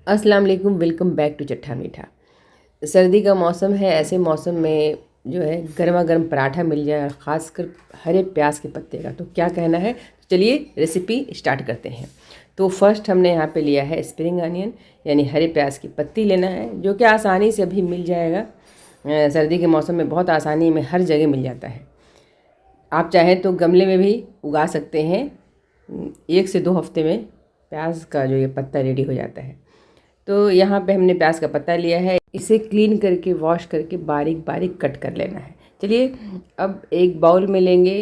अस्सलाम वालेकुम, welcome back to चट्टा मीठा। सर्दी का मौसम है, ऐसे मौसम में जो है गर्मा गर्म पराठा मिल जाए और ख़ासकर हरे प्याज के पत्ते का तो क्या कहना है। चलिए रेसिपी स्टार्ट करते हैं। तो फर्स्ट हमने यहाँ पे लिया है स्प्रिंग अनियन यानी हरे प्याज की पत्ती लेना है, जो कि आसानी से अभी मिल जाएगा। सर्दी के मौसम में बहुत आसानी में हर जगह मिल जाता है। आप चाहें तो गमले में भी उगा सकते हैं। 1 से 2 हफ्ते में प्याज का जो ये पत्ता रेडी हो जाता है। तो यहाँ पे हमने प्याज का पत्ता लिया है, इसे क्लीन करके वॉश करके बारीक बारीक कट कर लेना है। चलिए अब एक बाउल में लेंगे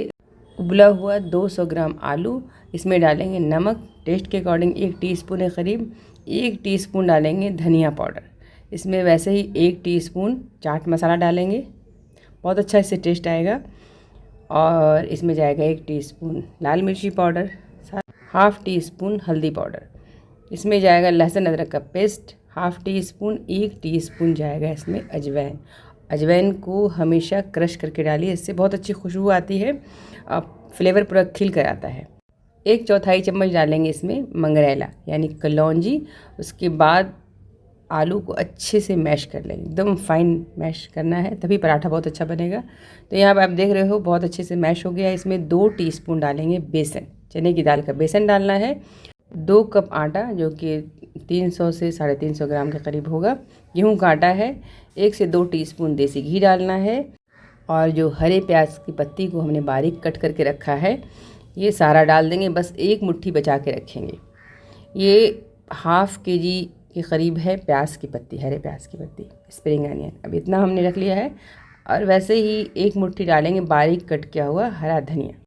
उबला हुआ 200 ग्राम आलू, इसमें डालेंगे नमक टेस्ट के अकॉर्डिंग 1 टीस्पून है करीब। 1 टीस्पून डालेंगे धनिया पाउडर, इसमें वैसे ही 1 टीस्पून चाट मसाला डालेंगे, बहुत अच्छा इससे टेस्ट आएगा। और इसमें जाएगा 1 टीस्पून लाल मिर्ची पाउडर, हाफ़ टी स्पून हल्दी पाउडर, इसमें जाएगा लहसुन अदरक का paste half tea spoon. 1 teaspoon जाएगा इसमें अजवाइन। अजवाइन को हमेशा क्रश करके डालिए, इससे बहुत अच्छी खुशबू आती है, फ्लेवर पूरा खिल कर आता है। 1/4 चम्मच डालेंगे इसमें मंगरेला यानी कलौंजी। उसके बाद आलू को अच्छे से मैश कर लेंगे, एकदम फाइन मैश करना है, तभी पराठा बहुत अच्छा बनेगा। तो यहाँ पर आप देख रहे हो बहुत अच्छे से मैश हो गया है। इसमें 2 टीस्पून डालेंगे बेसन, चने की दाल का बेसन डालना है। 2 कप आटा जो कि 300 से 350 ग्राम के करीब होगा, गेहूं का आटा है। 1 से 2 टीस्पून देसी घी डालना है। और जो हरे प्याज की पत्ती को हमने बारीक कट करके रखा है, ये सारा डाल देंगे, बस 1 मुट्ठी बचा के रखेंगे। ये हाफ़ केजी के करीब है प्याज की पत्ती, हरे प्याज की पत्ती स्प्रिंग अनियन, अब इतना हमने रख लिया है। और वैसे ही 1 मुट्ठी डालेंगे बारीक कट किया हुआ हरा धनिया।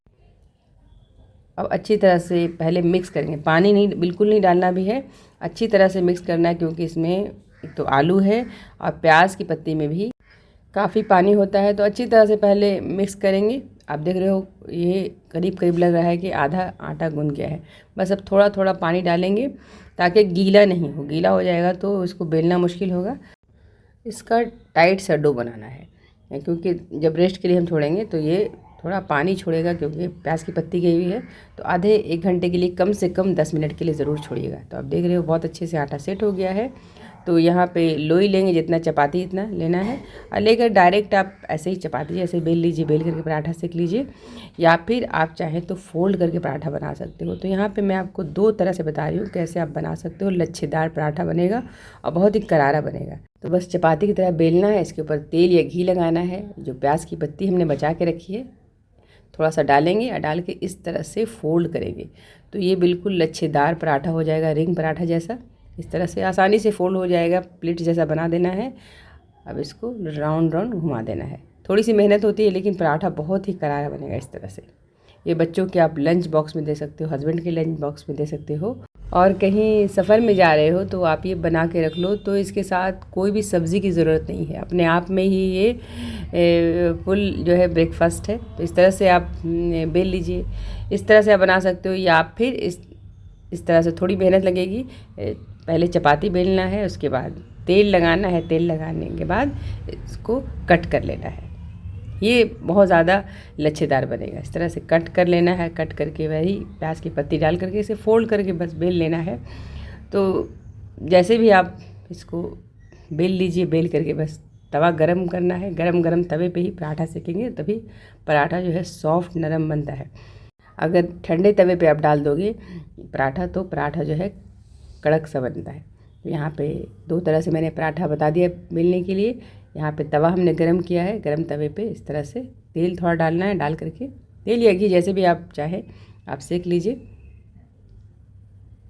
अब अच्छी तरह से पहले मिक्स करेंगे, पानी नहीं, बिल्कुल नहीं डालना भी है, अच्छी तरह से मिक्स करना है, क्योंकि इसमें एक तो आलू है और प्याज की पत्ती में भी काफ़ी पानी होता है। तो अच्छी तरह से पहले मिक्स करेंगे। आप देख रहे हो ये करीब करीब लग रहा है कि आधा आटा गूंद गया है। बस अब थोड़ा थोड़ा पानी डालेंगे ताकि गीला नहीं हो, गीला हो जाएगा तो इसको बेलना मुश्किल होगा। इसका टाइट सा डो बनाना है, क्योंकि जब रेस्ट के लिए हम छोड़ेंगे तो ये थोड़ा पानी छोड़ेगा, क्योंकि प्याज की पत्ती गई हुई है। तो आधे 1 घंटे के लिए कम से कम 10 मिनट के लिए ज़रूर छोड़िएगा। तो आप देख रहे हो बहुत अच्छे से आटा सेट हो गया है। तो यहाँ पे लोई लेंगे, जितना चपाती इतना लेना है, और लेकर डायरेक्ट आप ऐसे ही चपाती जैसे बेल लीजिए, बेल करके पराठा सेक लीजिए, या फिर आप चाहें तो फोल्ड करके पराठा बना सकते हो। तो यहाँ पे मैं आपको 2 तरह से बता रही हूँ कैसे आप बना सकते हो। लच्छेदार पराठा बनेगा और बहुत ही करारा बनेगा। तो बस चपाती की तरह बेलना है, इसके ऊपर तेल या घी लगाना है। जो प्याज की पत्ती हमने बचा के रखी है थोड़ा सा डालेंगे और डाल के इस तरह से फोल्ड करेंगे, तो ये बिल्कुल लच्छेदार पराठा हो जाएगा, रिंग पराठा जैसा। इस तरह से आसानी से फोल्ड हो जाएगा, प्लेट जैसा बना देना है। अब इसको राउंड राउंड घुमा देना है। थोड़ी सी मेहनत होती है, लेकिन पराठा बहुत ही करारा बनेगा इस तरह से। ये बच्चों के आप लंच बॉक्स में दे सकते हो, हस्बैंड के लंच बॉक्स में दे सकते हो, और कहीं सफ़र में जा रहे हो तो आप ये बना के रख लो। तो इसके साथ कोई भी सब्ज़ी की ज़रूरत नहीं है, अपने आप में ही ये फुल जो है ब्रेकफास्ट है। तो इस तरह से आप बेल लीजिए, इस तरह से आप बना सकते हो, या फिर इस तरह से थोड़ी मेहनत लगेगी। पहले चपाती बेलना है, उसके बाद तेल लगाना है, तेल लगाने के बाद इसको कट कर लेना है। ये बहुत ज़्यादा लच्छेदार बनेगा। इस तरह से कट कर लेना है, कट करके वही प्याज की पत्ती डाल करके इसे फोल्ड करके बस बेल लेना है। तो जैसे भी आप इसको बेल लीजिए, बेल करके बस तवा गरम करना है। गरम गरम तवे पे ही पराठा सेकेंगे, तभी पराठा जो है सॉफ्ट नरम बनता है। अगर ठंडे तवे पे आप डाल दोगे पराठा तो पराठा जो है कड़क सा बनता है। तो यहाँ पे 2 तरह से मैंने पराठा बता दिया बेलने के लिए। यहाँ पे तवा हमने गरम किया है, गरम तवे पे इस तरह से तेल थोड़ा डालना है, डाल करके तेल या घी जैसे भी आप चाहें आप सेक लीजिए।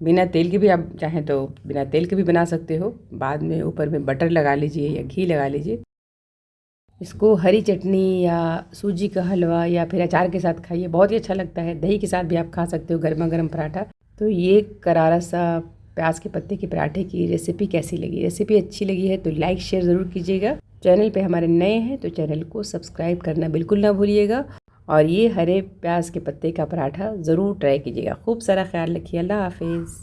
बिना तेल के भी आप चाहें तो बिना तेल के भी बना सकते हो, बाद में ऊपर में बटर लगा लीजिए या घी लगा लीजिए। इसको हरी चटनी या सूजी का हलवा या फिर अचार के साथ खाइए, बहुत ही अच्छा लगता है। दही के साथ भी आप खा सकते हो गर्मा गर्म पराठा। तो ये करारा सा प्याज के पत्ते के पराठे की रेसिपी कैसी लगी? रेसिपी अच्छी लगी है तो लाइक शेयर ज़रूर कीजिएगा। चैनल पे हमारे नए हैं तो चैनल को सब्सक्राइब करना बिल्कुल ना भूलिएगा। और ये हरे प्याज के पत्ते का पराठा ज़रूर ट्राई कीजिएगा। खूब सारा ख्याल रखिए। अल्लाह हाफिज़।